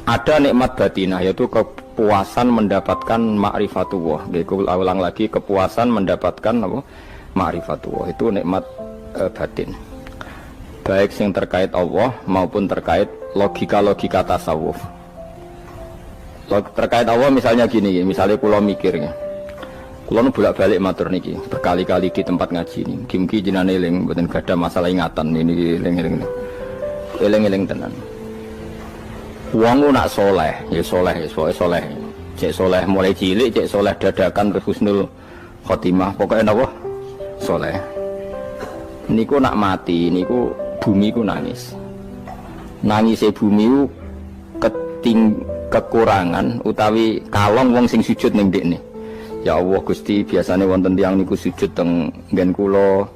Ada nikmat batinah, yaitu kepuasan mendapatkan ma'rifatullah. Aku ulang lagi, kepuasan mendapatkan apa? Ma'rifatullah. Itu nikmat batin. Baik yang terkait Allah maupun terkait logika-logika tasawuf. Terkait Allah misalnya gini, misalnya kula mikirnya. Kula nu bolak-balik matur niki, berkali-kali di tempat ngaji ini. Mugi-mugi jenengan eling, mboten gadah masalah ingatan ini eling-eling. Eling-eling tenan. Wong nak soleh, ya soleh, soleh. Cek soleh mulai cilik, cek soleh dadakan terus husnul khotimah. Pokoknya napa? Soleh. Niku nak mati, niku bumi ku nangis. Nangisnya bumi ku kekurangan utawi kalong wong sing sujud ning ndekne. Ya Allah Gusti, biasanya wonten tiyang niku sujud teng nggen kula,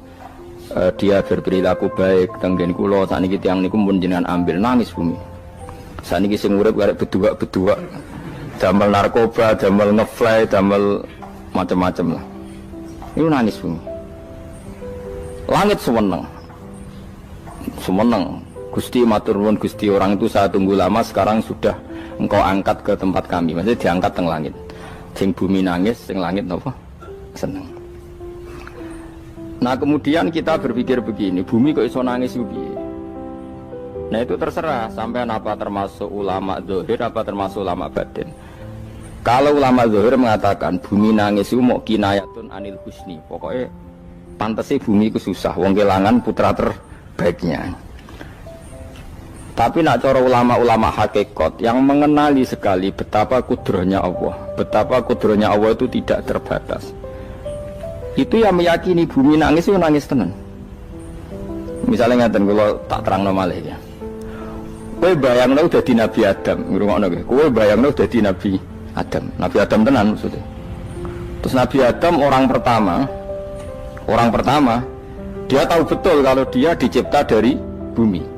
dia berperilaku baik teng nggen kula, sakniki tiyang niku mun jenengan ambil, nangis bumi. Sakniki sing urip arek bedua-bedua, damel narkoba, damel ngefly, damel macam-macam lah. Niku nangis bumi. Langit semeneng. Gusti matur nuwun Gusti, orang itu saya tunggu lama, sekarang sudah engkau angkat ke tempat kami. Maksudnya diangkat teng langit. Sing bumi nangis, sing langit napa? Seneng. Nah kemudian kita berpikir begini, bumi kok iso nangis piye? Nah itu terserah sampean apa termasuk ulama zahir apa termasuk ulama batin. Kalau ulama zahir mengatakan bumi nangis itu mau kinayatun anil husni, pokoknya pantese bumi itu susah, wong kelangan putra terbaiknya. Tapi nak cara ulama-ulama hakikat yang mengenali sekali betapa kudrohnya Allah, betapa kudrohnya Allah itu tidak terbatas. Itu yang meyakini bumi nangis itu nangis tenan. Misalnya ngaten kalau tak terang malih ya. Kowe bayangno dadi Nabi Adam, ngrungokno kowe. Kowe bayangno dadi Nabi Adam. Nabi Adam tenan maksudnya. Terus Nabi Adam orang pertama dia tahu betul kalau dia dicipta dari bumi.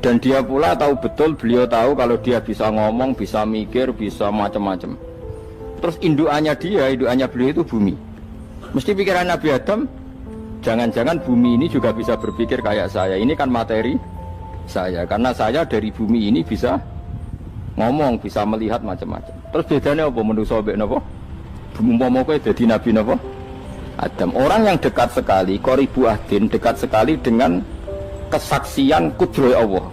Dan dia pula tahu betul, beliau tahu kalau dia bisa ngomong, bisa mikir, bisa macam-macam. Terus indukannya beliau itu bumi. Mesti pikiran Nabi Adam, jangan-jangan bumi ini juga bisa berpikir kayak saya. Ini kan materi saya, karena saya dari bumi ini bisa ngomong, bisa melihat macam-macam. Terus bedanya apa manusa mbek napa? Umpama kowe dadi nabi napa? Adam. Orang yang dekat sekali, qoribu ahdin, dekat sekali dengan kesaksian kudroh Allah.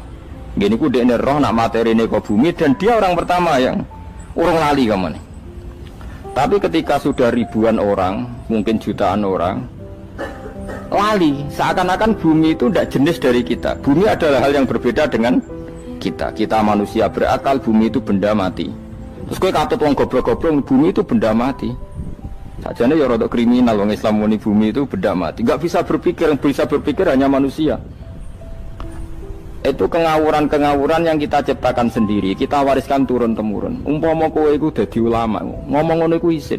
Gini ku dekne roh nak materine kok bumi, dan dia orang pertama yang urung lali kamane. Tapi ketika sudah ribuan orang, mungkin jutaan orang lali, seakan-akan bumi itu tidak jenis dari kita. Bumi adalah hal yang berbeda dengan kita. Kita manusia berakal, bumi itu benda mati. Terus kowe katut wong goblok-goblok, bumi itu benda mati. Sajane ya rada kriminal wong Islam muni bumi itu benda mati. Enggak bisa berpikir, yang bisa berpikir hanya manusia. Itu kengawuran-kengawuran yang kita ciptakan sendiri, kita wariskan turun-temurun. Umpama kowe iku dadi ulama, ngomong ngono iku isin.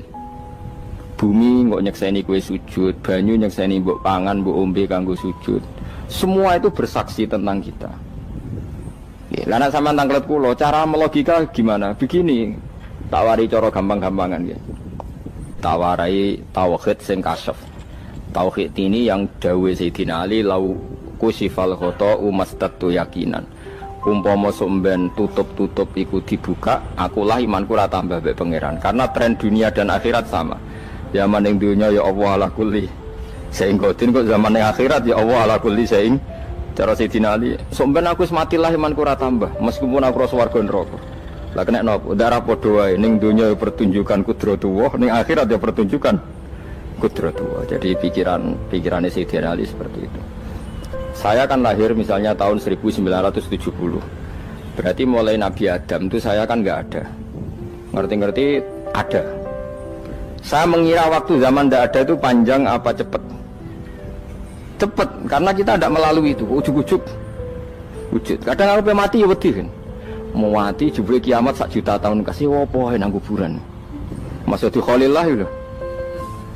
Bumi nggak nyekseni kue sujud, banyu nyekseni mbok pangan, mbok ombe kanggo sujud. Semua itu bersaksi tentang kita. Lah nek sampean tanglet kula, cara melogika gimana? Begini, tak wari cara gampang-gampangan ya. Tak warai tauhid sing kasyaf. Tauhid ini yang dawuh Sayyidina Ali lau kusifal khata umastatu yakinan. Umpama somben tutup-tutup iku dibuka, akulah imanku ora tambah mbek pangeran. Karena tren dunia dan akhirat sama. Zaman yang dunia ya Allah ala kulli saing godin, kok zaman yang akhirat ya Allah ala kulli saing. Cara Sayyidina Ali, sampeyan aku matilah imanku ora tambah meskipun aku swarga neraka. Lah kena napa? Darah padha wae, ning dunia ya pertunjukan kudratullah, ning akhirat ya pertunjukan kudratullah. Jadi pikirannya Sayyidina Ali seperti itu. Saya kan lahir misalnya tahun 1970. Berarti mulai Nabi Adam itu saya kan enggak ada. Ngerti-ngerti ada. Saya mengira waktu zaman tidak ada itu panjang apa cepat? Cepat, karena kita tidak melalui itu, ujuk-ujuk wujud. Kadang aku mati ya wedi kan. Mau mati jebule kiamat 1 juta tahun kasih opo nang kuburan. Maksud di Khalillah itu.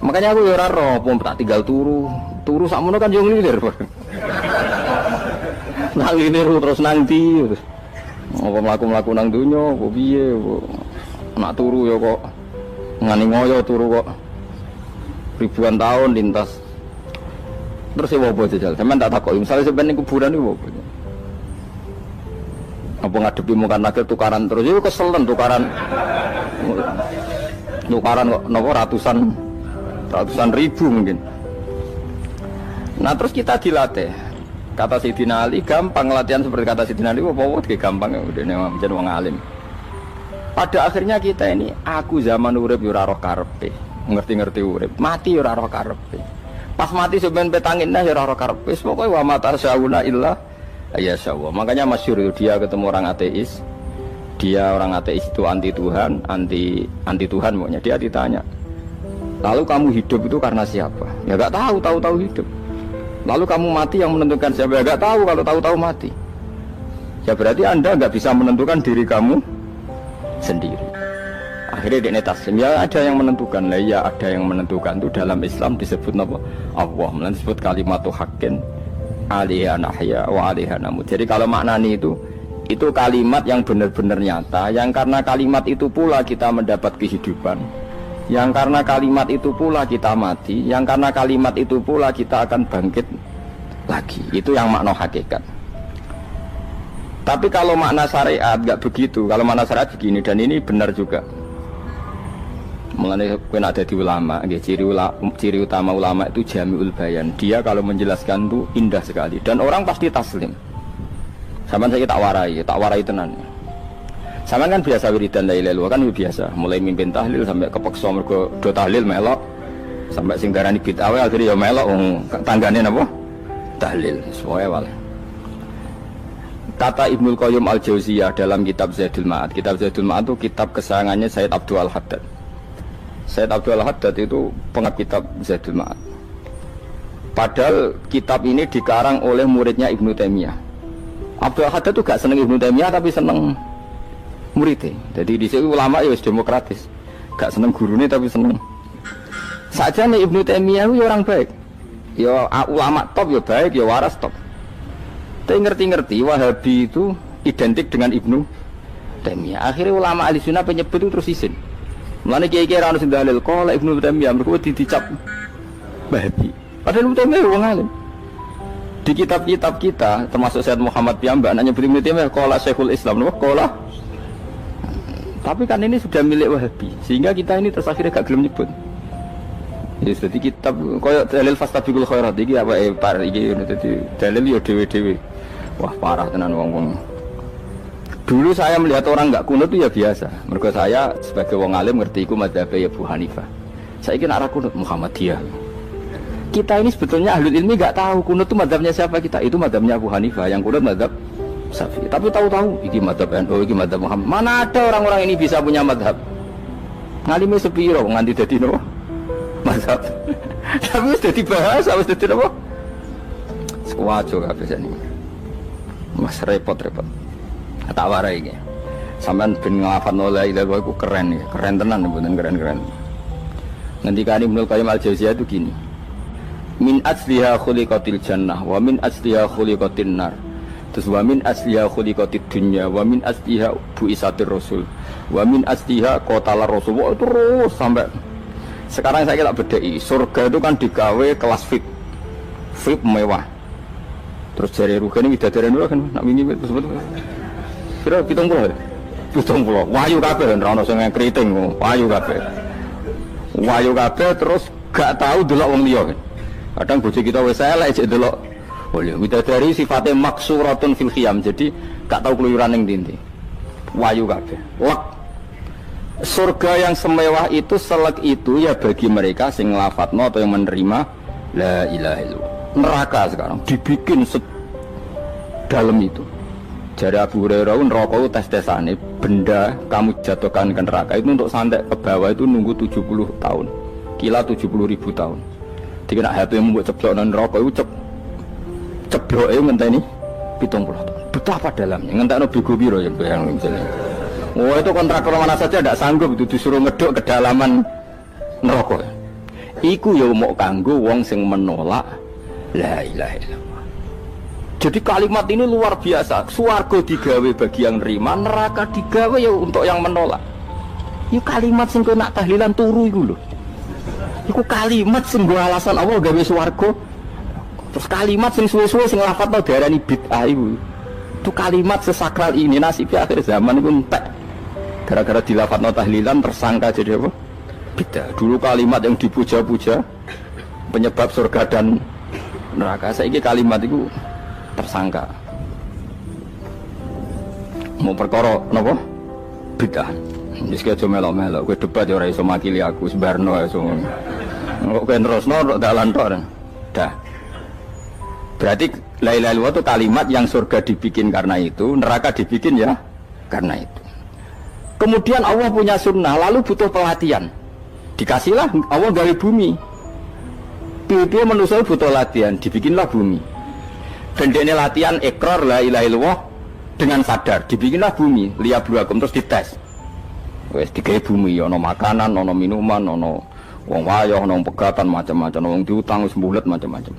Makanya aku ya ora roh, tak tinggal turu sakmono kan yo nglilir. Nang nglilir terus nanti. Apa mlaku-mlaku nang donya, apa piye, nak turu ya kok ngani ngoyo turu kok ribuan tahun lintas. Terus ya apa jajal? Sampeyan tak takoki, misale sampeyan ning kuburan iku apa? Apa ngadepi mungkar nakir tukaran terus itu keselen tukaran kok nopo ratusan ribu mungkin. Nah terus kita dilatih. Kata Sayyidina Ali gampang latihan seperti kata Sayyidina Ali apa gampang ya udah menjadi wong alim. Pada akhirnya kita ini aku zaman urip yo ora roh karepe. Ngerti-ngerti urip, mati yo ora roh karepe. Pas mati sampean petangin dah yo ora roh karepe. Pokoke wa matar sauna illa ya syawah. Makanya masyhur itu dia ketemu orang ateis. Dia orang ateis itu anti Tuhan, anti Tuhan maunya. Dia ditanya, lalu kamu hidup itu karena siapa? Ya gak tahu hidup. Lalu kamu mati yang menentukan siapa? Ya gak tahu, kalau tahu mati. Ya berarti Anda gak bisa menentukan diri kamu sendiri. Akhirnya dia taslim. Ya ada yang menentukan. Lah ya ada yang menentukan itu dalam Islam disebut apa? Allah. Disebut kalimatu haqqin alaiha nahya wa alaiha namut. Jadi kalau maknanya itu kalimat yang benar-benar nyata, yang karena kalimat itu pula kita mendapat kehidupan, yang karena kalimat itu pula kita mati, yang karena kalimat itu pula kita akan bangkit lagi. Itu yang makna hakikat. Tapi kalau makna syariat nggak begitu. Kalau makna syariat begini, dan ini benar juga. Mengenai ada di ulama, ciri utama ulama itu jami'ul bayan. Dia kalau menjelaskan itu indah sekali dan orang pasti taslim. Sama saya tak warai tenan. Sama kan biasa wiridan la ilaha illallah kan biasa, mulai mimpin tahlil sampai kepeksa mergo do tahlil melok, sampai sing darani bid'ah akhirnya ya melok tanggane napa? Tahlil. Semuanya wale. Kata Ibnul Qayyim Al-Jauziyah dalam kitab Zadul Ma'ad. Kitab Zadul Ma'ad itu kitab kesayangannya Sayyid Abdul Al-Haddad. Sayyid Abdul Al-Haddad itu pengarang kitab Zadul Ma'ad. Padahal kitab ini dikarang oleh muridnya Ibnu Taimiyah. Abdul Al-Haddad itu gak seneng Ibnu Taimiyah tapi seneng muridnya. Jadi di sini ulama ya demokratis. Gak seneng gurunya tapi seneng. Saja nih Ibnu Taimiyah itu orang baik. Ya ulama top ya baik, ya waras top. Tapi ngerti-ngerti Wahabi itu identik dengan Ibnu Taimiyah. Akhirnya ulama ahli sunnah penyebut itu terus isin. Mulane kiai-kiai ra ono sing dalil kala Ibnu Taimiyah mergo dicap Wahabi. Padahal Ibnu Taimiyah wong alim. Di kitab-kitab kita termasuk Sayyid Muhammad piyambak nanya Ibnu Taimiyah kala Syekhul Islam napa kala. Tapi kan ini sudah milik Wahabi sehingga kita ini terus akhirnya gak gelem nyebut. Ya jadi kitab koyo dalil fastabiqul khairat iki apa par iki dadi dalil yo dhewe-dhewe. Wah parah tenan wong-wong. Dulu saya melihat orang enggak kunut itu ya biasa. Mergo saya sebagai wong alim ngerti iku mazhab ya Abu Hanifah. Saiki nek ora kunut Muhammadiyah. Kita ini sebetulnya ahlul ilmi enggak tahu kunut itu mazhabnya siapa kita. Itu mazhabnya Abu Hanifah, yang kunut mazhab Syafi'i. Tapi tahu-tahu iki mazhab NU, iki mazhab Muhammad. Mana ada orang-orang ini bisa punya mazhab? Ngalime sepiro nganti dadi nopo? Mazhab. Tapi wis dadi bahasa, wis dadi nopo? Sekuaco kabeh jane. Mas repot-repot. Tak warai iki. Sampeyan ben nglafadzno la ilaha illallah iku keren ya. Keren tenan mboten keren-keren. Ngendikane Ibnu Qayyim Al-Jauziyah itu gini. Min asliha khuliqatil jannah wa min asliha khuliqatin nar. Terus wa min asliha khuliqatid dunya wa min asliha bu'isatir rasul wa min asliha qatalar rasul. Wah, terus sampai sekarang saya tak bedai. Surga itu kan digawe kelas VIP. VIP mewah. Terus jari rugane widadari dulu kan nak wingi wis betul. Kira 70. 70. Wahyu kabeh ora ono sing kriting, wahyu kabeh. Wahyu kabeh terus gak tahu delok wong liya. Kadang bojo kita wis elek jek delok. Oh ya, widadari sifatnya maksuratun fil khiyam. Jadi gak tahu keluyuran ning ndi. Wahyu kabeh. Lek surga yang semewah itu selek itu ya bagi mereka sing nglafatno atau yang menerima la ilaha illallah. Neraka sekarang dibikin dalam itu. Jadi Abu Hurairah neraka itu tes-tesane benda kamu jatuhkan ke neraka itu untuk santai ke bawah itu nunggu 70 tahun. Kila 70.000 tahun. Dikira HP yang membuat ceblok neraka itu ceblok itu ngenteni 70 tahun. Betapa dalamnya ngentekno bego piro ya bayang misalnya. Oh itu kontraktor mana saja tidak sanggup itu disuruh ngeduk kedalaman neraka. Iku ya mau kanggo wong sing menolak la ilaha illallah. Jadi kalimat ini luar biasa. Swarga digawe bagi yang nerima, neraka digawe ya untuk yang menolak. Itu kalimat sing nak tahlilan turu iku lho. Iku kalimat sing nggo alasan Allah gawe swarga. Terus kalimat sing suwe-suwe sing lafadzno diarani bid'ah iku. Itu kalimat sesakral ini nasibnya akhir zaman itu entek. Gara-gara dilafadzno tahlilan tersangka jadi apa? Bid'ah. Dulu kalimat yang dipuja-puja penyebab surga dan neraka. Saiki kalimat itu tersangka. Mau perkara napa? Bid'ah. Wis aja melok-melok, kowe debat ya ora iso makili aku sebarno iso. Kok kowe terusno dalan tok. Dah. Berarti la ilaha illallah itu kalimat yang surga dibikin karena itu, neraka dibikin ya karena itu. Kemudian Allah punya sunnah, lalu butuh pelatihan. Dikasihlah Allah dari bumi. Piye manusia butuh latihan, dibikinlah bumi. Dan ini latihan ikrar la ilaha illallah dengan sadar, dibikinlah bumi, liyabluwakum terus dites. Wes digawe bumi, ono makanan, ono minuman, ono wong wayah, ono pegatan macam-macam, wong diutang wis mbulet macam-macam.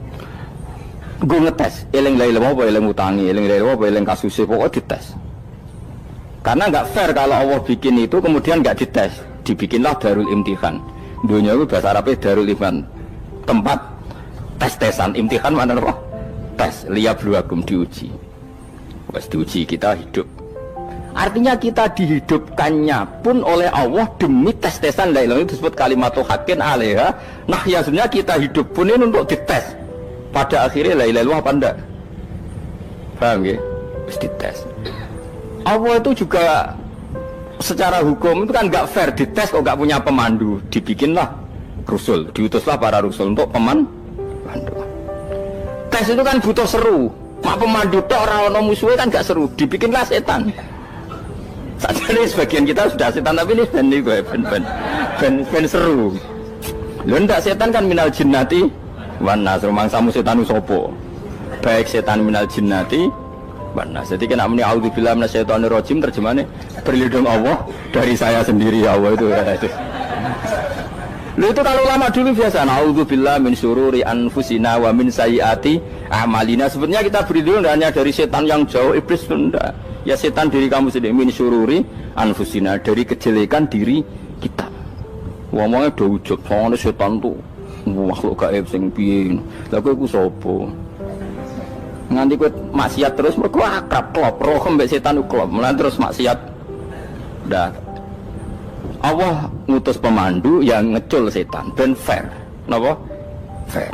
Gue ngetes, eling la ilaha illallah apa eling utangi, eling la ilaha illallah apa eling kasuse, pokoknya dites. Karena nggak fair kalau Allah bikin itu kemudian nggak dites, dibikinlah darul imtihan. Dunia itu bahasa Arabnya darul imtihan, tempat tes-tesan. Imtihan mana apa? Tes, liyabluwakum, diuji. Wes diuji kita hidup. Artinya kita dihidupkannya pun oleh Allah demi tes-tesan la ilaha, itu disebut kalimatu haqqin alaiha. Nah ya sebenarnya kita hidup pun ini untuk dites. Pada akhirnya la ilaha illallah apa enggak? Paham ya? Terus dites. Allah itu juga secara hukum itu kan enggak fair, dites kok enggak punya pemandu. Dibikinlah Rasul, diutuslah para Rasul untuk pemandu. Tes itu kan butuh seru. Mak pemandu tok ora ono musuhe kan enggak seru, dibikinlah setan. Sajane sebagian kita sudah setan tapi ini ben seru. Lho ndak setan kan minal jinnati wan nas, rumangsamu setan usopo. Baik setan minal jinnati wan nas. Jadi kena muni auzubillahi minasyaitonir rajim, terjemahane berlindung Allah dari saya sendiri ya Allah itu kata itu. Lho itu kalau lama dulu biasa auzubillahi min syururi anfusina wa min sayyiati a'malina. Sebenarnya kita berlindung hanya dari setan yang jauh, iblis itu enggak. Ya setan diri kamu sendiri, min syururi anfusina, dari kejelekan diri kita. Ngomongnya do ujug, soalnya setan tuh makhluk gaib sing piye. Lah kowe iku sapa? Nganti kowe maksiat terus mergo akrab klop, roh mbek setan ku klop. Mulane terus maksiat. Dah. Allah ngutus pemandu yang ngecul setan ben fair. Napa? Fair.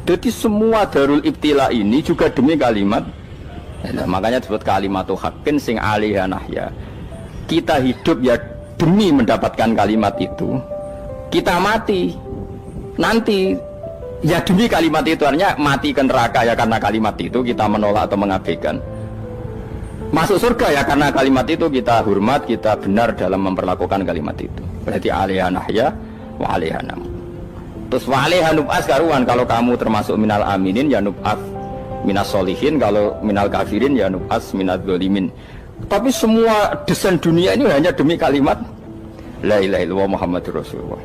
Jadi semua darul ibtila ini juga demi kalimat. Nah, makanya disebut kalimatu haqqin sing alaiha nahya. Kita hidup ya demi mendapatkan kalimat itu. Kita mati nanti ya demi kalimat itu, artinya mati ke neraka ya karena kalimat itu kita menolak atau mengabaikan. Masuk surga ya karena kalimat itu kita hormat, kita benar dalam memperlakukan kalimat itu. Berarti alaiha nahya wa alaiha nam. Terus wa alaiha nub'as karuan, kalau kamu termasuk minal aminin ya nub'as minas solihin, kalau minal kafirin ya nub'as minal zolimin. Tapi semua desain dunia ini hanya demi kalimat la ilaha illallah Muhammadur Rasulullah.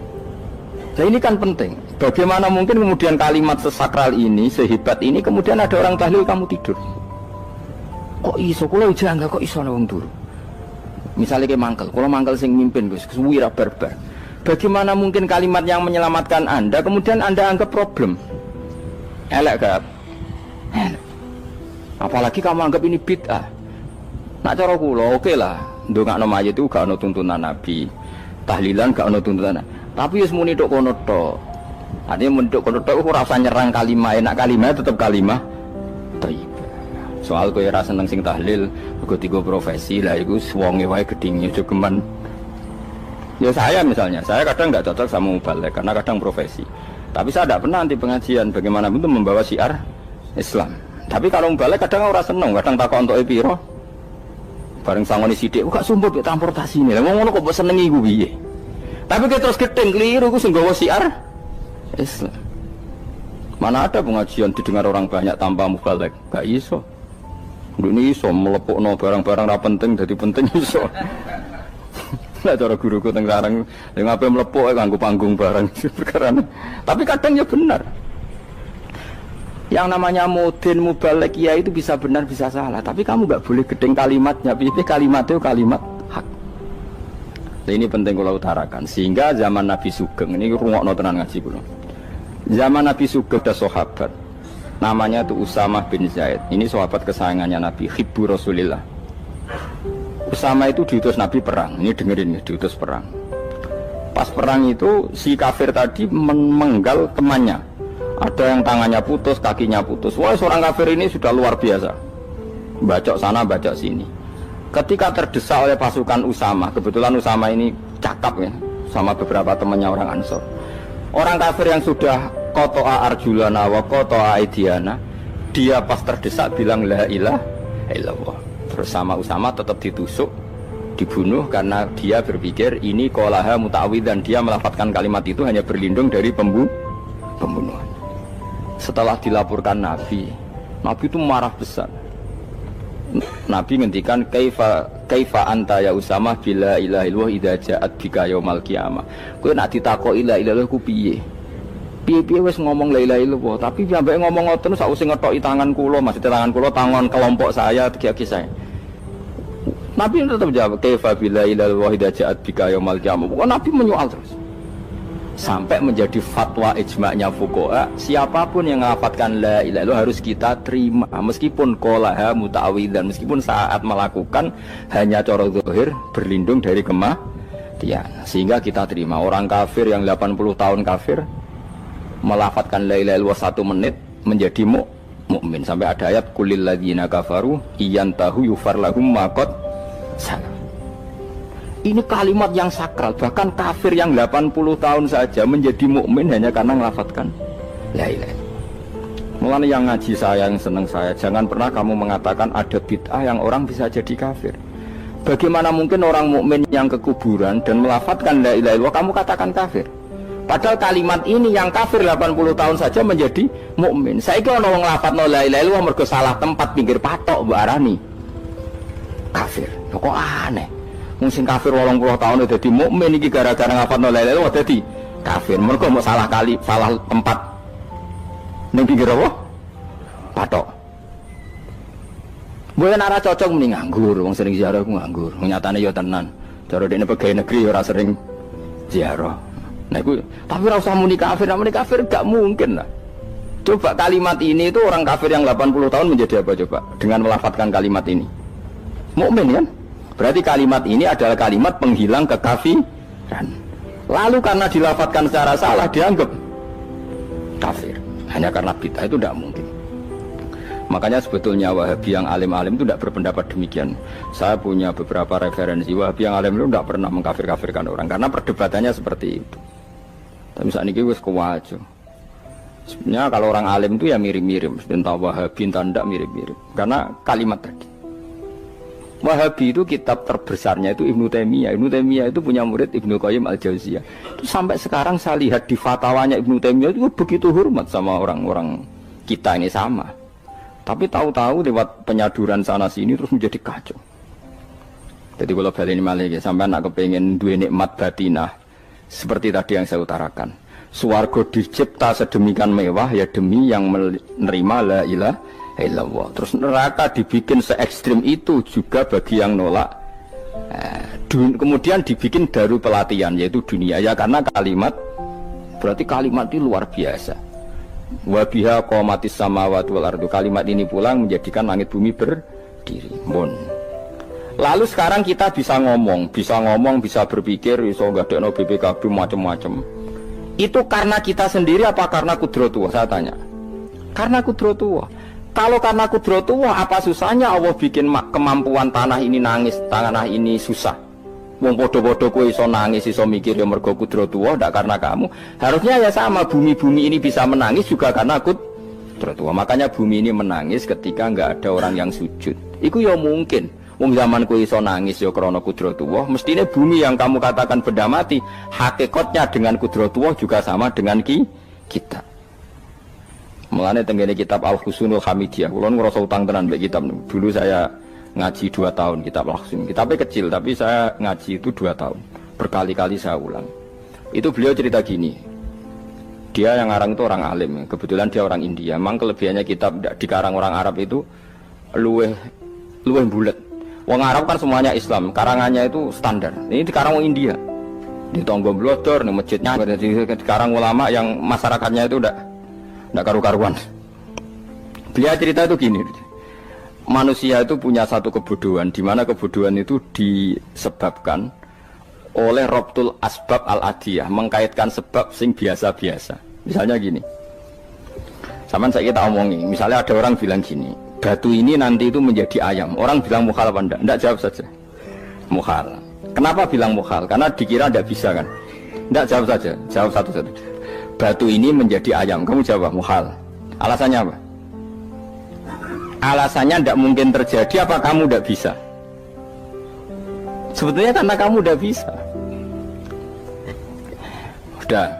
Nah ini kan penting. Bagaimana mungkin kemudian kalimat sesakral ini, sehebat ini, kemudian ada orang tahlil kamu tidur. Kok iso, kalau jangga kok iso wong turu. Misalnya kayak mangkel, kalau mangkel sing mimpin Gus, wira barbar. Bagaimana mungkin kalimat yang menyelamatkan Anda kemudian Anda anggap problem? Elek gak? Apalagi kamu anggap ini bid'ah. Nak cara kula oke lah, ndongakno mayit itu gak ono tuntunan Nabi. Tahlilan gak ono tuntunan. Tapi wis muni tok kono tok. Artinya muni tok kono tok ora usah nyerang kalimat, enak kalimat tetap kalimat thayyibah. Soal kowe ora seneng sing tahlil, mergo tiga profesi lah iku wonge wae gedhinge jogeman. Ya saya misalnya, saya kadang enggak cocok sama mubalek karena kadang profesi. Tapi saya tidak pernah anti pengajian, bagaimana itu membawa syiar Islam. Tapi kalau mubalek kadang ora seneng, kadang takon entuk piro. Bareng sangoni sithik, kok sumpah mek transportasi ini. Lah ngono kok mbok senengi iku piye? Tapi kita terus gedeng keliru, ku sing gawa syiar Islam. Mana ada pengajian didengar orang banyak tanpa mubalek? Gak iso. Ini iso melepukno barang-barang ra penting jadi penting iso. Lah cara guruku teng Karang, yang apa melepuk kanggo panggung barang perkara. Tapi kadang ya benar. Yang namanya mudin mubalek ya itu bisa benar bisa salah. Tapi kamu nggak boleh gedeng kalimatnya. Pilih kalimat itu kalimat hak. Nah, ini penting kalau utarakan. Sehingga zaman Nabi Sugeng ini rungokno tenan ngaji kula. Zaman Nabi Sugeng ada sahabat. Namanya tuh Usamah bin Zaid. Ini sahabat kesayangannya Nabi, hibbu Rasulillah. Usama itu diutus Nabi perang. Ini dengerin ya, diutus perang. Pas perang itu si kafir tadi menggal temannya. Ada yang tangannya putus, kakinya putus. Wah, seorang kafir ini sudah luar biasa. Bacok sana, bacok sini. Ketika terdesak oleh pasukan Usama, kebetulan Usama ini cakap ya, sama beberapa temannya orang Ansor. Orang kafir yang sudah kotoa arjulana wa kotoa aidiana, dia pas terdesak bilang la ilaha illallah. Terus sama Usama tetap ditusuk, dibunuh karena dia berpikir ini qolaha muta'awwidzan, dia melafadzkan kalimat itu hanya berlindung dari pembunuhan. Setelah dilaporkan Nabi itu marah besar. Nabi ngendikan kaifa anta ya Usama bila ilaha illallah idza ja'at bika yaumal qiyamah. Kowe nek ditakoki la ilaha illallah ku piye? Piye-piye wis ngomong la ilaha illallah, tapi sampai ngomong ngoten sakwise ngethoki tangan kula, maksudnya tangan kula tangan kelompok saya, tiga-tiga saya. Nabi tetap jawab kaifa bila ilaha illallah idza ja'at bika yaumal qiyamah. Pokoknya Nabi menyoal terus. Sampai menjadi fatwa ijma'nya fuqaha, siapapun yang melafadzkan la ilaha illallah harus kita terima meskipun qolaha muta'awwidzan, meskipun saat melakukan hanya cara zahir berlindung dari kematian, sehingga kita terima. Orang kafir yang 80 tahun kafir melafadzkan la ilaha illallah 1 menit menjadi mukmin. Sampai ada ayat qulil ladzina kafaru iyantahu yufar lahum ma qad salaf. Ini kalimat yang sakral, bahkan kafir yang 80 tahun saja menjadi mukmin hanya karena melafadzkan la ilaha. Mulanya yang ngaji saya, yang senang saya, jangan pernah kamu mengatakan ada bid'ah yang orang bisa jadi kafir. Bagaimana mungkin orang mukmin yang ke kuburan dan melafadzkan la ilaha illallah kamu katakan kafir? Padahal kalimat ini yang kafir 80 tahun saja menjadi mukmin. Saiki ana wong nglafadzno la ilaha illallah mergo salah tempat pinggir patok mbok arani kafir. Kok aneh? Sing kafir 80 tahun dadi mukmin iki gara-gara ngafalno la ilaha illallah dadi kafir. Mergo mau salah kali, salah tempat. Ning pinggir apa? Patok. Mboten ora cocok muni nganggur, wong sering ziarah ku nganggur. Nyatane ya tenan. Cara dene pegawai negeri ora sering ziarah. Nah iku tapi ora usah muni kafir, muni kafir gak mungkin lah. Coba kalimat ini itu orang kafir yang 80 tahun menjadi apa coba dengan melafadzkan kalimat ini? Mukmin kan? Berarti kalimat ini adalah kalimat penghilang kekafiran. Lalu karena dilafadzkan secara salah dianggap kafir. Hanya karena bid'ah itu tidak mungkin. Makanya sebetulnya Wahabi yang alim-alim itu tidak berpendapat demikian. Saya punya beberapa referensi Wahabi yang alim itu tidak pernah mengkafir-kafirkan orang karena perdebatannya seperti itu. Tapi saat ini wis kuwajo. Sebenarnya kalau orang alim itu ya mirip-mirip. Entah Wahabi entah tidak mirip-mirip. Karena kalimat tadi. Wahabi itu kitab terbesarnya itu Ibnu Taimiyah. Ibnu Taimiyah itu punya murid Ibnu Qayyim Al-Jauziyah. Itu sampai sekarang saya lihat di fatwanya Ibnu Taimiyah itu begitu hormat sama orang-orang kita ini sama. Tapi tahu-tahu lewat penyaduran sana sini terus menjadi kacau. Jadi kalau balik ini malah sampai anak kepengen dua nikmat batinah seperti tadi yang saya utarakan. Swarga dicipta sedemikian mewah ya demi yang menerima la ilaha illallah. Terus neraka dibikin se ekstrim itu juga bagi yang nolak. Kemudian dibikin daru pelatihan yaitu dunia ya karena kalimat berarti kalimat itu luar biasa. Wa biha qamatis samawati wal ardu. Kalimat ini pulang menjadikan langit bumi berdiri. Lalu sekarang kita bisa ngomong, bisa berpikir, bisa ngadekno BPKB macam-macam. Itu karena kita sendiri apa karena kudratullah? Saya tanya. Karena kudratullah. Kalau karena kudratullah, apa susahnya Allah bikin kemampuan tanah ini nangis, tanah ini susah. Wong podo-podo kowe iso nangis, iso mikir ya mergo kudratullah, ndak karena kamu. Harusnya ya sama, bumi-bumi ini bisa menangis juga karena kudratullah. Makanya bumi ini menangis ketika enggak ada orang yang sujud. Iku ya mungkin. Wong zaman kowe iso nangis ya krana kudratullah, mestine bumi yang kamu katakan benda mati, hakikatnya dengan kudratullah juga sama dengan kita. Mulane tenggene kitab Al-Husunul Hamidiyah, kula ngrasa utang tenan mbek kitab. Dulu saya ngaji 2 tahun kitab Al-Husun. Kitabnya kecil tapi saya ngaji itu 2 tahun. Berkali-kali saya ulang. Itu beliau cerita gini. Dia yang ngarang itu orang alim, kebetulan dia orang India. Memang kelebihannya kitab dikarang orang Arab itu luweh bulet. Wong Arab kan semuanya Islam, karangannya itu standar. Ini dikarang orang India. Di Tonggo Blodor, di masjidnya, dikarang ulama yang masyarakatnya itu udah karu-karuan. Beliau cerita itu gini, manusia itu punya satu kebodohan, di mana kebodohan itu disebabkan oleh robtul asbab al-adiyah, mengkaitkan sebab sing biasa-biasa. Misalnya gini, sama saya kita omongin, misalnya ada orang bilang gini, batu ini nanti itu menjadi ayam. Orang bilang mukhal apa enggak? Enggak, jawab saja. Mukhal. Kenapa bilang mukhal? Karena dikira enggak bisa kan? Enggak, jawab saja. Jawab satu-satu. Batu ini menjadi ayam. Kamu jawab mukhal. Alasannya apa? Alasannya enggak mungkin terjadi, apa kamu enggak bisa? Sebetulnya karena kamu enggak bisa. Udah.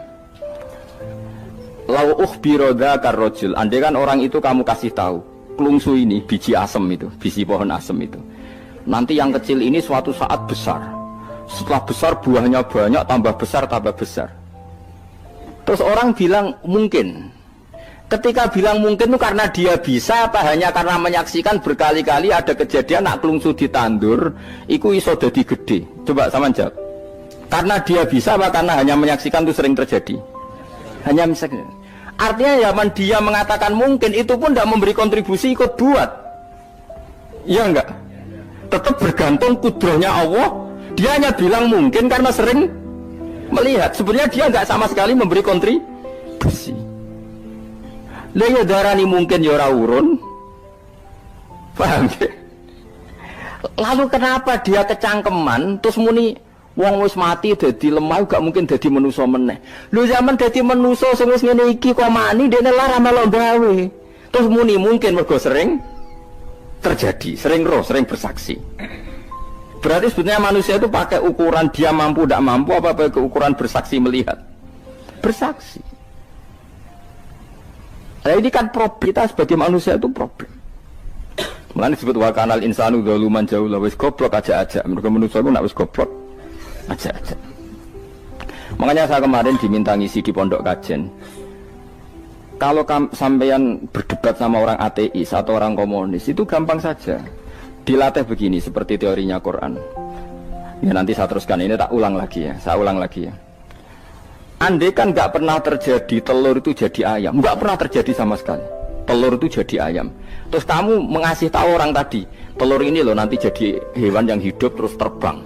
Lau ukhbiro dzakar rajul. Andai kan orang itu kamu kasih tahu, klungsu ini biji asem itu, biji pohon asem itu. Nanti yang kecil ini suatu saat besar. Setelah besar buahnya banyak, tambah besar, tambah besar. Terus orang bilang mungkin. Ketika bilang mungkin itu karena dia bisa, apa hanya karena menyaksikan berkali-kali ada kejadian nak klungsu ditandur, iku iso dadi gede. Coba sama jawab. Karena dia bisa, apa karena hanya menyaksikan itu sering terjadi? Hanya misalnya. Artinya zaman dia mengatakan mungkin, itu pun tidak memberi kontribusi ikut buat. Iya enggak? Tetap bergantung kudrahnya Allah. Dia hanya bilang mungkin karena sering melihat. Sebenarnya dia enggak sama sekali memberi kontribusi. Lah ya darani mungkin ya ora urun. Paham ya? Lalu kenapa dia kecangkeman terus muni wong wis mati dadi lemah gak mungkin dadi manusa meneh. Lho zaman dadi manusa sing wis ngene iki kok mani dene lara melok gawe. Terus muni mungkin mergo sering terjadi, sering roh, sering bersaksi. Berarti sebetulnya manusia itu pakai ukuran dia mampu tidak mampu apa pakai ukuran bersaksi melihat. Bersaksi. Nah ini kan problem kita sebagai manusia itu problem. Mulane disebut wa kanal insanu zaluman jahula wis goblok aja-aja. Mergo manusia itu nak wis goblok aja-aja. Makanya saya kemarin diminta ngisi di pondok kajen. Kalau sampeyan berdebat sama orang ateis atau orang komunis itu gampang saja. Dilatih begini seperti teorinya Quran. Ya nanti saya teruskan, ini tak ulang lagi ya. Saya ulang lagi ya. Andai kan nggak pernah terjadi telur itu jadi ayam, nggak pernah terjadi sama sekali. Telur itu jadi ayam. Terus kamu mengasih tahu orang tadi, telur ini loh nanti jadi hewan yang hidup terus terbang.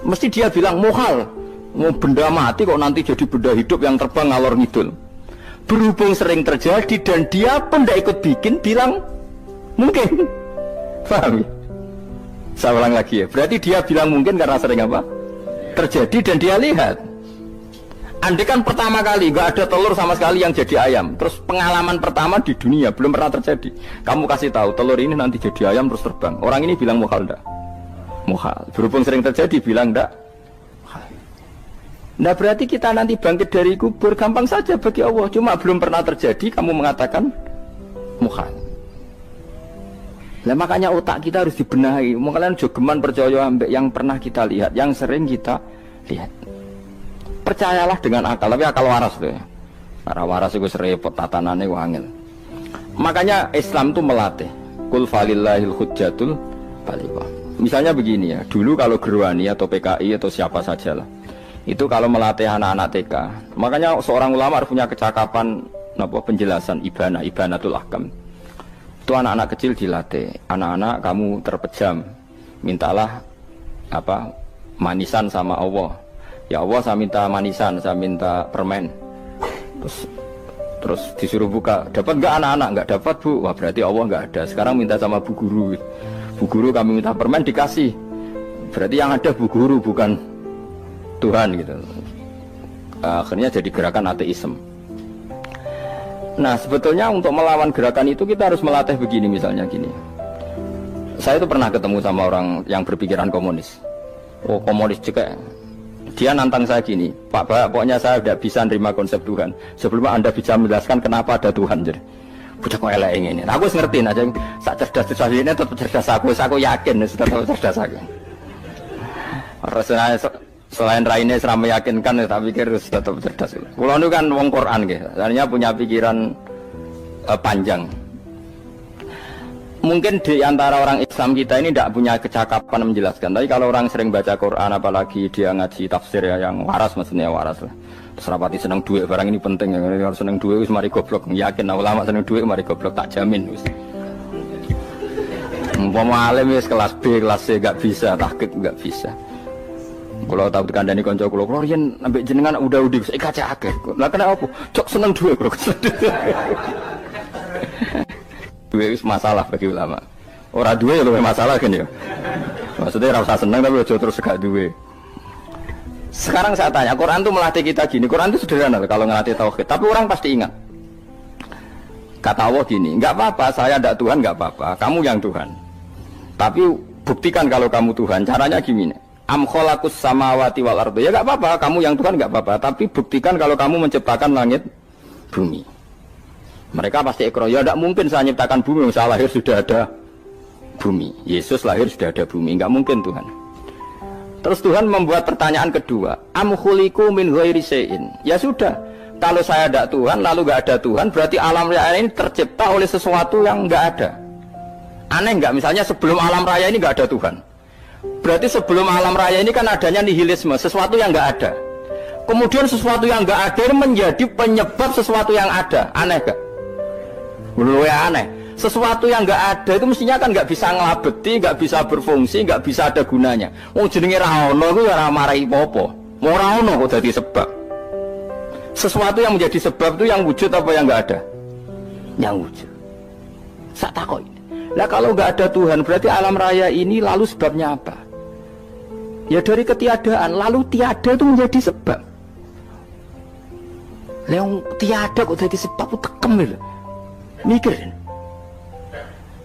Mesti dia bilang mukhal, mau benda mati kok nanti jadi benda hidup yang terbang ngalor ngidul. Berhubung sering terjadi dan dia pun tidak ikut bikin, bilang mungkin. Paham ya? Saya ulang lagi ya. Berarti dia bilang mungkin karena sering apa? Terjadi dan dia lihat. Andai kan pertama kali nggak ada telur sama sekali yang jadi ayam, terus pengalaman pertama di dunia belum pernah terjadi. Kamu kasih tahu telur ini nanti jadi ayam terus terbang. Orang ini bilang mukhal enggak? Mukhal. Berhubung sering terjadi bilang enggak? Nah berarti kita nanti bangkit dari kubur gampang saja bagi Allah. Cuma belum pernah terjadi kamu mengatakan mukhal. Nah makanya otak kita harus dibenahi. Makanya jogeman percaya ambek yang pernah kita lihat, yang sering kita lihat. Percayalah dengan akal, tapi akal waras tuh ya. Karena waras itu serepot tatanannya wangil. Makanya Islam itu melatih. Qul falillahil hujjatul baligha. Misalnya begini ya, dulu kalau Gerwani atau PKI atau siapa sajalah, itu kalau melatih anak-anak TK, makanya seorang ulama harus punya kecakapan penjelasan ibanatul ahkam. Itu anak-anak kecil dilatih, anak-anak kamu terpejam, mintalah manisan sama Allah. Ya Allah saya minta manisan, saya minta permen. Terus disuruh buka, dapat nggak anak-anak? Nggak dapat bu, wah berarti Allah nggak ada. Sekarang minta sama bu guru. Bu guru kami minta permen dikasih. Berarti yang ada bu guru bukan Tuhan gitu. Akhirnya jadi gerakan ateisme. Nah sebetulnya untuk melawan gerakan itu kita harus melatih begini misalnya gini. Saya itu pernah ketemu sama orang yang berpikiran komunis. Oh komunis juga. Dia nantang saya gini, Pak pokoknya saya tidak bisa nerima konsep Tuhan sebelum Anda bisa menjelaskan kenapa ada Tuhan. Jadi bocah kok elek ini. Nah, aku ngerti aja, sak cerdas ini tetap cerdas aku yakin tetap cerdas aku. Rasanya selain raine seram meyakinkan, tapi pikir tetap cerdas. Kulo itu kan wong Quran gitu, artinya punya pikiran panjang. Mungkin di antara orang Islam kita ini tidak punya kecakapan menjelaskan. Tapi kalau orang sering baca Quran, apalagi dia ngaji tafsir ya, yang waras, maksudnya waras lah. Terus rapati seneng duit, barang ini penting. Kalau seneng duit, wis mari goblok. Yakin ulama seneng duit, mari goblok, tak jamin. Umpama alim wis kelas B, kelas C gak bisa, tahqiq gak bisa. Kalau tahu dikandani konco kulo riyen ambek jenengan udah saya kaca akeh. Lah kena apa? Cok seneng duit, bro. Duit itu masalah bagi ulama. Orang duit lebih masalah kan ya. Maksudnya rasa seneng tapi ojo terus gak duit. Sekarang saya tanya, Quran itu melatih kita gini. Quran itu sederhana kalau ngelatih tauhid, tapi orang pasti ingat. Kata Allah gini, nggak apa-apa, saya tidak Tuhan, nggak apa-apa, kamu yang Tuhan. Tapi buktikan kalau kamu Tuhan. Caranya gimana? Am khalaqus samawati wal ardi. Ya nggak apa-apa, kamu yang Tuhan nggak apa-apa. Tapi buktikan kalau kamu menciptakan langit, bumi. Mereka pasti ikrar. Ya tidak mungkin saya menciptakan bumi. Saya lahir sudah ada bumi. Yesus lahir sudah ada bumi. Nggak mungkin Tuhan. Terus Tuhan membuat pertanyaan kedua. Am khuliqu min ghairi syai'in. Ya sudah. Kalau saya tidak Tuhan, lalu nggak ada Tuhan, berarti alam raya ini tercipta oleh sesuatu yang nggak ada. Aneh nggak? Misalnya sebelum alam raya ini nggak ada Tuhan. Berarti sebelum alam raya ini kan adanya nihilisme, sesuatu yang nggak ada. Kemudian sesuatu yang nggak ada menjadi penyebab sesuatu yang ada. Aneh nggak? Belum ya aneh. Sesuatu yang nggak ada itu mestinya kan nggak bisa ngelabeti, nggak bisa berfungsi, nggak bisa ada gunanya. Mau jenenge ra ono iku ora marai apa-apa. Mau ra ono kok dadi sebab. Sesuatu yang menjadi sebab itu yang wujud apa yang nggak ada? Yang wujud. Sak takoi. Nah kalau nggak ada Tuhan berarti alam raya ini lalu sebabnya apa? Ya dari ketiadaan, lalu tiada itu menjadi sebab. Yang tiada kok jadi sebab itu tekem lho. Mikir.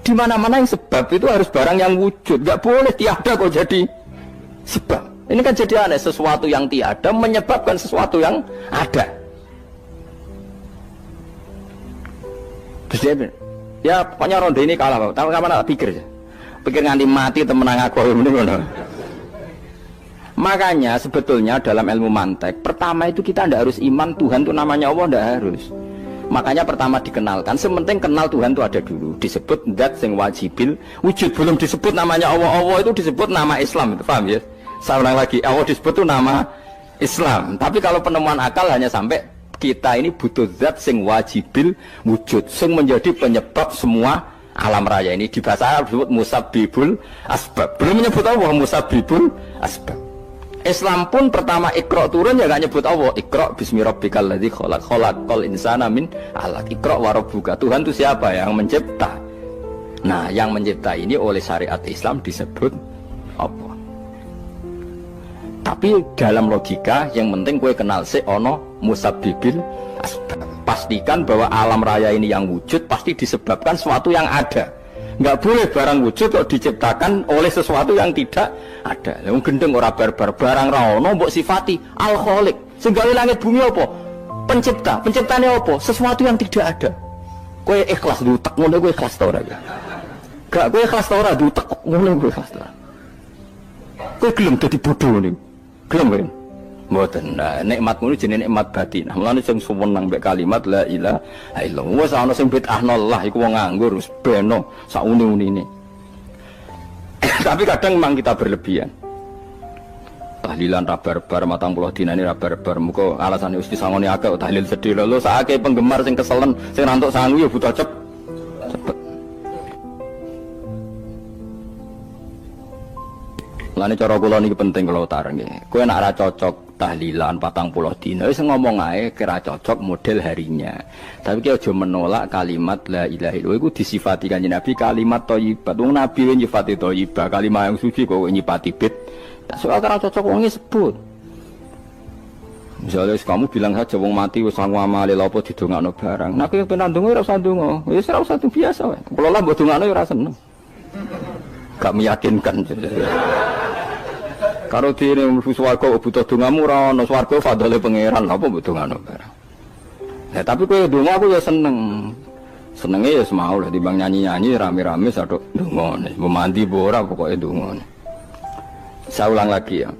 Di mana-mana yang sebab itu harus barang yang wujud. Nggak boleh tiada kok jadi sebab. Ini kan jadi aneh, sesuatu yang tiada menyebabkan sesuatu yang ada. Terus dia bilang, ya pokoknya ronde ini kalah, Pak. Tahu kapan tak pikir aja. Pikir nganti mati temenang aku ini ngono. Makanya sebetulnya dalam ilmu mantek, pertama itu kita tidak harus iman Tuhan itu namanya Allah, tidak harus. Makanya pertama dikenalkan, sementing kenal Tuhan itu ada dulu. Disebut zat sing wajibil wujud, belum disebut namanya Allah. Allah itu disebut nama Islam, itu paham ya? Saya ulang lagi, Allah disebut itu nama Islam. Tapi kalau penemuan akal hanya sampai kita ini butuh zat sing wajibil wujud, sing menjadi penyebab semua alam raya ini. Di bahasa Arab disebut musabbibul asbab. Belum menyebut Allah musabbibul asbab. Islam pun pertama Iqra turun ya gak nyebut Allah. Iqra bismi rabbikal ladzi khalaq, khalaqal insana min 'alaq. Iqra wa rabbuka. Tuhan itu siapa? Yang mencipta. Nah, yang mencipta ini oleh syariat Islam disebut Allah. Tapi dalam logika yang penting gue kenal si ono musabbibil asbab. Pastikan bahwa alam raya ini yang wujud pasti disebabkan sesuatu yang ada. Nggak boleh barang wujud kok diciptakan oleh sesuatu yang tidak ada. Yang gendeng ora barbar barang ra ono mbok sifati al khaliq. Sing gawe langit bumi apa? Pencipta. Penciptane apa? Sesuatu yang tidak ada. Kowe ikhlas dutek ngono kowe ikhlas ta ora? Gak kowe ikhlas ta ora dutek ngono kowe ikhlas ta. Kowe gelem dadi bodho niku. Gelem kowe. Mboten. Nah, nikmat ngono jenenge nikmat batin. Mulane sing suwenang mbek kalimat la ilaha illallah. Wis ana sing bid'ahnallah iku wong nganggur wis beno sak uni-unine. Tapi kadang memang kita berlebihan. Tahlilan ra barbar 40 dina ini ra barbar. Muga alasane wis disangoni akeh tahlil sedih lho sakake penggemar sing keselen sing rantuk sangu ya butuh cepet. Lane cara kula niki penting kula utara nggih. Kowe nek ora cocok tahlilan 40 dina wis ngomong ae kira cocok model harinya. Tapi ki aja menolak kalimat la ilaha illallah iku disifati Kanjeng Nabi kalimat thayyibat. Wong Nabi nyifati thayyibah, kalimat yang suci kok nyifati bid. Tak soal kira cocok wong sebut. Misalnya kamu bilang saja wong mati wis sangu amale lha apa didongakno barang. Nek kowe pengen ndonga ora usah ndonga. Wis ora usah biasa wae. Kula lah mbok dongakno ora seneng. Gak meyakinkan. Karo dene mlebu swarga butuh dongamu ora ono swarga fadhole pangeran apa mbok dongano barang. Nah tapi kowe donga aku ya seneng. Senenge ya semau lah timbang nyanyi-nyanyi rame-rame sadok donga. Mbok mandi mbok ora pokoke donga. Saya ulang lagi ya.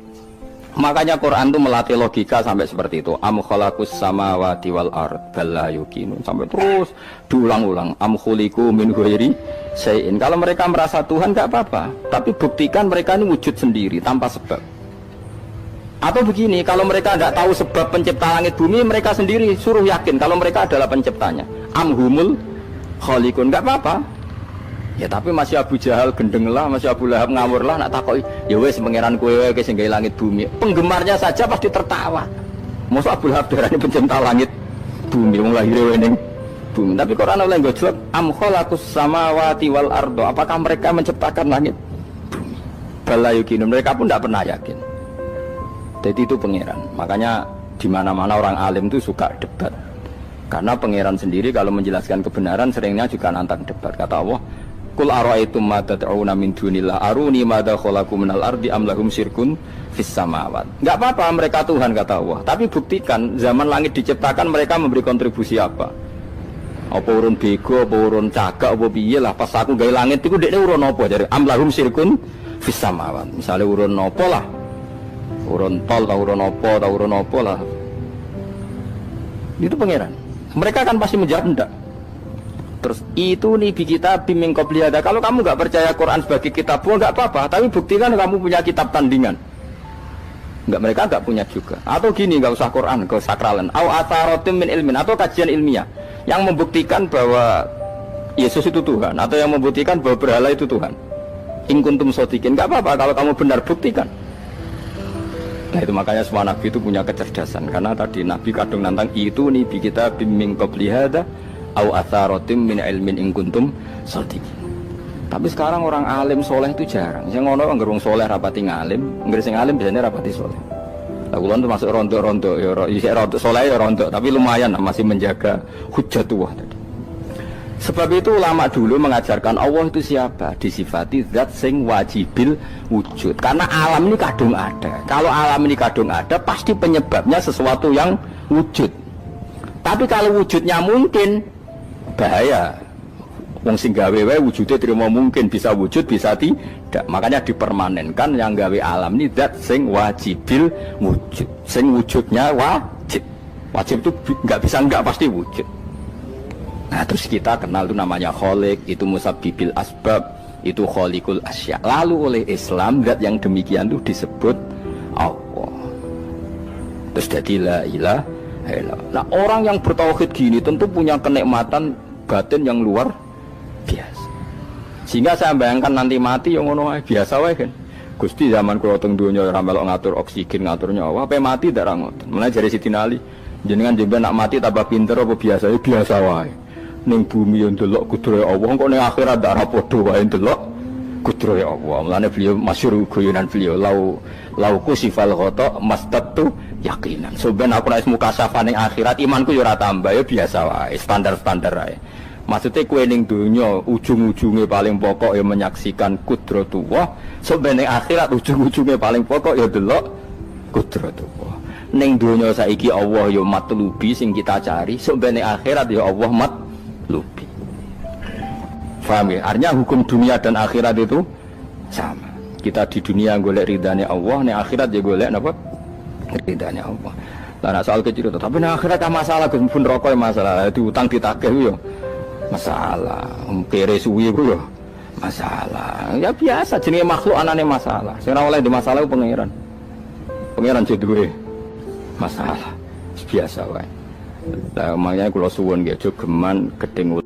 Makanya Quran itu melatih logika sampai seperti itu. Am khalaqus samawati wal ard bal la yuqinun, sampai terus diulang-ulang. Am khuliqu min ghairi syai'in. Kalau mereka merasa Tuhan enggak apa-apa, tapi buktikan mereka ini wujud sendiri tanpa sebab. Atau begini, kalau mereka tidak tahu sebab pencipta langit bumi, mereka sendiri suruh yakin kalau mereka adalah penciptanya. Am humul khaliqun, enggak apa-apa. Ya tapi masih Abu Jahal gendeng lah, masih Abu Lahab ngawur lah, nak takoki ya wes pangeran kowe wae sing gawe langit bumi. Penggemarnya saja pasti tertawa. Mosok Abu Lahab darani pencipta langit bumi, wong lahir wae ning bumi. Tapi Quran oleh ngojlok am khalaqus samawati wal ardo. Apakah mereka menciptakan langit bumi? Bala yuqinun, mereka pun tidak pernah yakin. Jadi itu pangeran. Makanya di mana-mana orang alim itu suka debat. Karena pangeran sendiri kalau menjelaskan kebenaran seringnya juga nantang debat. Kata Allah, Qul ara'aytum ma tad'una min dunillah aruni madza khalaqu minal ardi am lahum syirkun fis samawat. Enggak apa-apa mereka Tuhan kata Allah, tapi buktikan zaman langit diciptakan mereka memberi kontribusi apa? Apa urun bego, apa urun cagak, apa piye lah pas aku gawe langit iku dekne urun apa jare am lahum syirkun fis samawat. Misale urun apa lah? Urun tol ta urun apa lah. Itu pangeran. Mereka kan pasti menjawab enggak. Terus itu nih bi kitab biming qobliyada. Kalau kamu nggak percaya Quran sebagai kitab, nggak apa-apa. Tapi buktikan kamu punya kitab tandingan. Nggak, mereka nggak punya juga. Atau gini, nggak usah Quran, nggak usah sakralan. Au atharotim min ilmin, atau kajian ilmiah yang membuktikan bahwa Yesus itu Tuhan, atau yang membuktikan bahwa berhala itu Tuhan. In kuntum shodiqin, nggak apa-apa kalau kamu benar, buktikan. Nah itu makanya semua nabi itu punya kecerdasan. Karena tadi nabi kadung nantang itu nih bi kitab biming qobliyada au atharatim min ilmin in kuntum shadiqin. Tapi sekarang orang alim soleh itu jarang. Sing ngono anggere wong soleh rapati ngalim, anggere sing alim biasanya rapati soleh. Lah kula itu masuk rontok-rontok ya isih rontok soleh ya rontok, tapi lumayan masih menjaga hujjatullah tadi. Sebab itu ulama dulu mengajarkan Allah itu siapa? Disifati zat sing wajibil wujud. Karena alam ini kadung ada. Kalau alam ini kadung ada, pasti penyebabnya sesuatu yang wujud. Tapi kalau wujudnya mungkin, bahaya. Wong sing gawe wae wujude terima mungkin, bisa wujud bisa tidak. Makanya dipermanenkan yang gawe alam ini zat sing wajibil wujud. Sing wujudnya wajib. Wajib itu enggak bisa enggak, pasti wujud. Nah terus kita kenal itu namanya khaliq, itu musabbibil asbab, itu khaliqul asya. Lalu oleh Islam zat yang demikian itu disebut Allah. Terus jadi la ilaha illallah. Nah orang yang bertauhid gini tentu punya kenikmatan batin yang luar biasa. Sehingga saya bayangkan nanti mati yang ngono biasa wae kan. Gusti zaman kula teng donya ora melok ngatur oksigen, ngatur nyawa, apa mati ndak ra ngoten. Mulane jare Siti Ali, jenengan jenengan nak mati tambah pinter apa biasa? Biasa wae. Ning bumi yo ndelok kudrohe Allah, kok ning akhirat ndak ra padha wae ndelok kudrohe Allah. Mulane beliau masyhur guyonan beliau lauku sifal ghata mastatu yakinan. So ben aku nek mukasafah ning akhirat imanku yo ora tambah, yo biasa wae, standar-standar wae. Maksudnya kue ning dunya ujung-ujungnya paling pokok ya menyaksikan kudratullah. So ben ning akhirat ujung-ujungnya paling pokok ya delok kudratullah. Ning dunya saiki Allah ya matlubi sing kita cari, so ben ning akhirat ya Allah matlubi. Paham ya? Artinya hukum dunia dan akhirat itu sama. Kita di dunia golek ridhanya Allah, ning akhirat ya golek napa? Ridhanya Allah. Lah soal kecil itu, tapi ning akhirat masalah Gus pun rokok masalah, diutang ditagih yo masalah, kere suwi ku yo masalah. Ya biasa jenenge makhluk anane masalah. Sing ora oleh di masalah pangeran. Pangeran duwe masalah. Biasa wae. Lah makanya kula suwun nggih aja geman gedeng